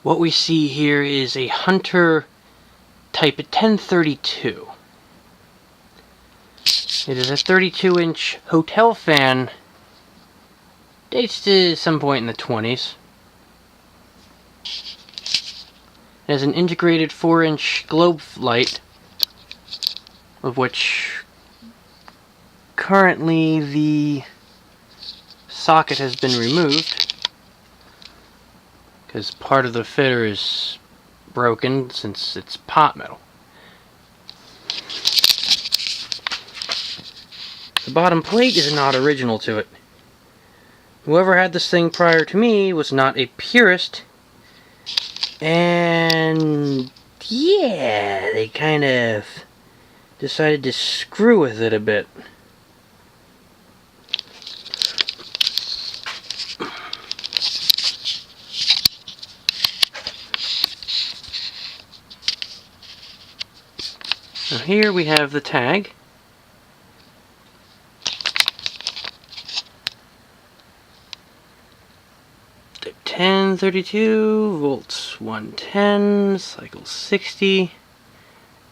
What we see here is a Hunter Type 1032. It is a 32-inch hotel fan. Dates to some point in the 20s. It has an integrated 4-inch globe light, of which currently the socket has been removed because part of the fitter is broken since it's pot metal. The bottom plate is not original to it. Whoever had this thing prior to me was not a purist, and yeah, they kind of decided to screw with it a bit. Now here we have the tag. Type 1032, volts 110, cycle 60.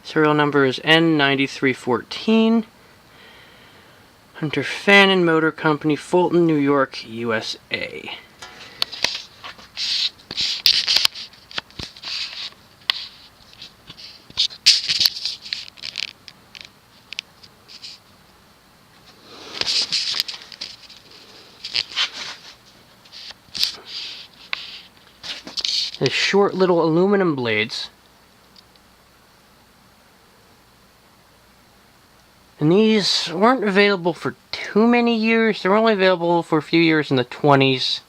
Serial number is N9314. Hunter Fan and Motor Company, Fulton, New York, USA. The short little aluminum blades. And these weren't available for too many years. They were only available for a few years in the 20s.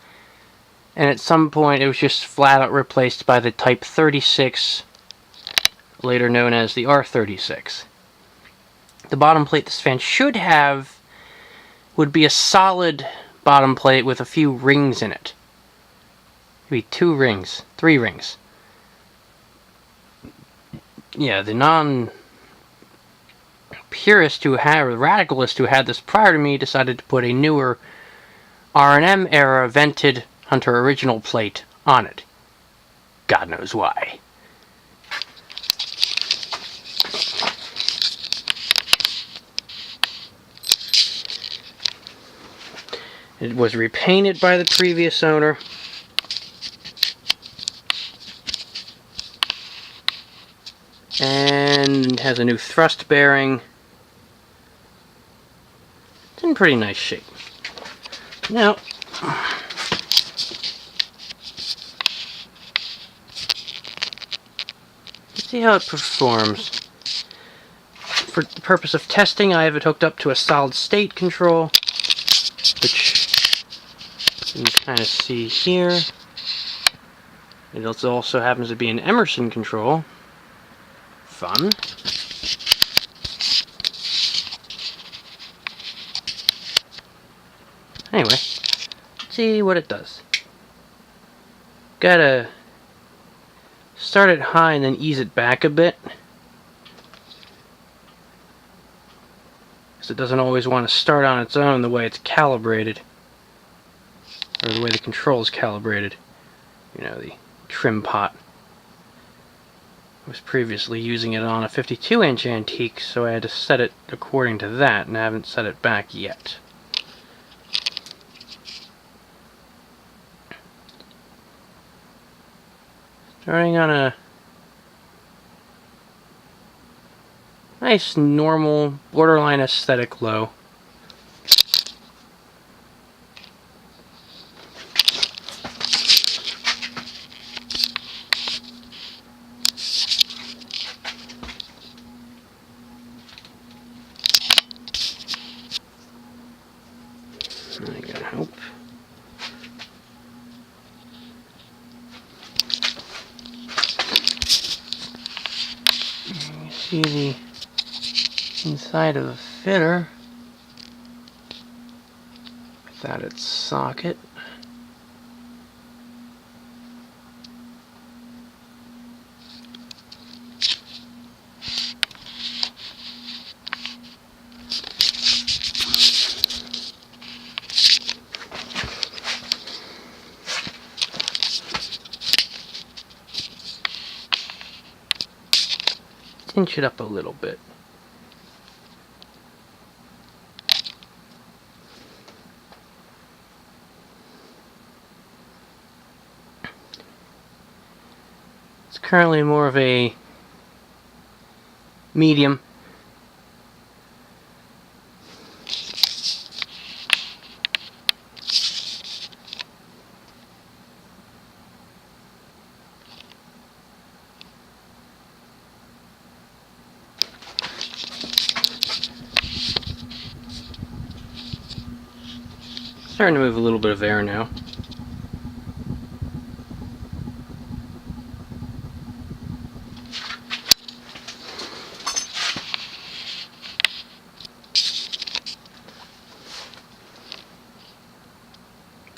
And at some point it was just flat out replaced by the Type 36, later known as the R36. The bottom plate this fan should have would be a solid bottom plate with a few rings in it. Maybe 2 rings, 3 rings. Yeah, the non-purist who had, or the radicalist who had this prior to me, decided to put a newer R&M era vented Hunter original plate on it. God knows why. It was repainted by the previous owner. And has a new thrust bearing. It's in pretty nice shape. Now, let's see how it performs. For the purpose of testing, I have it hooked up to a solid state control, which you can kind of see here. It also happens to be an Emerson control. Fun. Anyway, let's see what it does. Gotta start it high and then ease it back a bit, because it doesn't always want to start on its own the way it's calibrated, or the way the control is calibrated. You know, the trim pot. I was previously using it on a 52-inch antique, so I had to set it according to that, and I haven't set it back yet. Starting on a nice, normal, borderline aesthetic low. I gotta hope. You see the inside of the fitter without its socket. inch it up a little bit. It's currently more of a medium. Starting to move a little bit of air now.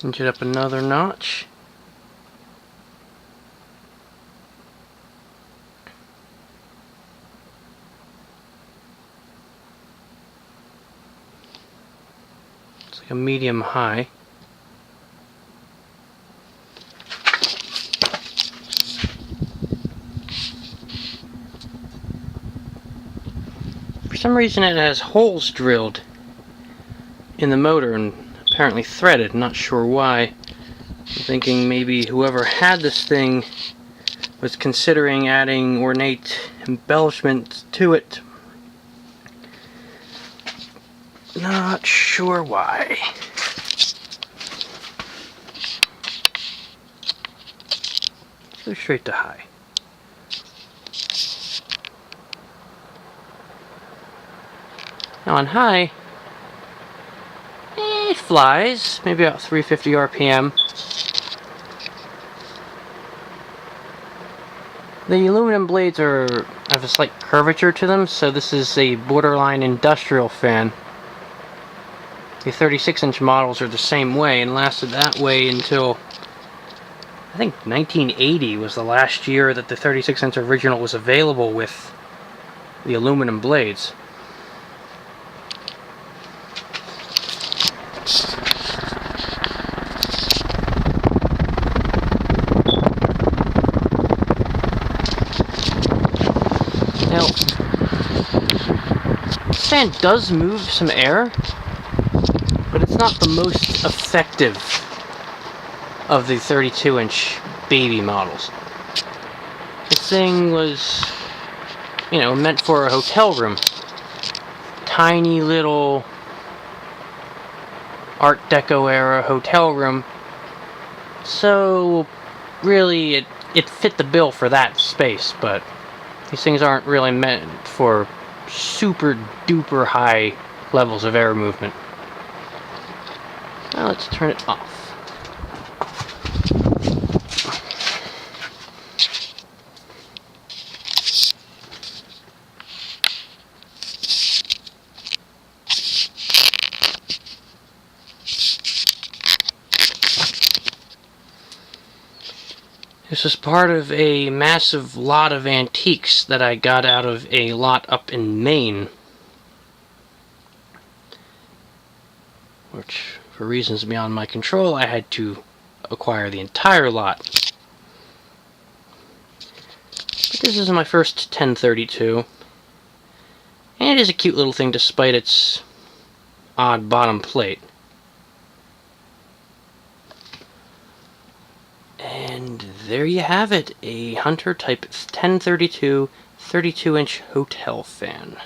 Inch it up another notch. It's like a medium high. For some reason it has holes drilled in the motor and apparently threaded, not sure why. I'm thinking maybe whoever had this thing was considering adding ornate embellishment to it. Not sure why. Let's go straight to high. Now on high, it flies, maybe about 350 RPM. The aluminum blades have a slight curvature to them, so this is a borderline industrial fan. The 36-inch models are the same way and lasted that way until I think 1980 was the last year that the 36-inch original was available with the aluminum blades. Now, this fan does move some air, but it's not the most effective of the 32-inch baby models. This thing was, meant for a hotel room. Tiny little Art Deco era hotel room. So, really, it fit the bill for that space, but these things aren't really meant for super duper high levels of air movement. Now let's turn it off. This is part of a massive lot of antiques that I got out of a lot up in Maine. Which, for reasons beyond my control, I had to acquire the entire lot. But this is my first 1032. And it is a cute little thing despite its odd bottom plate. And there you have it, a Hunter Type 1032 32-inch hotel fan.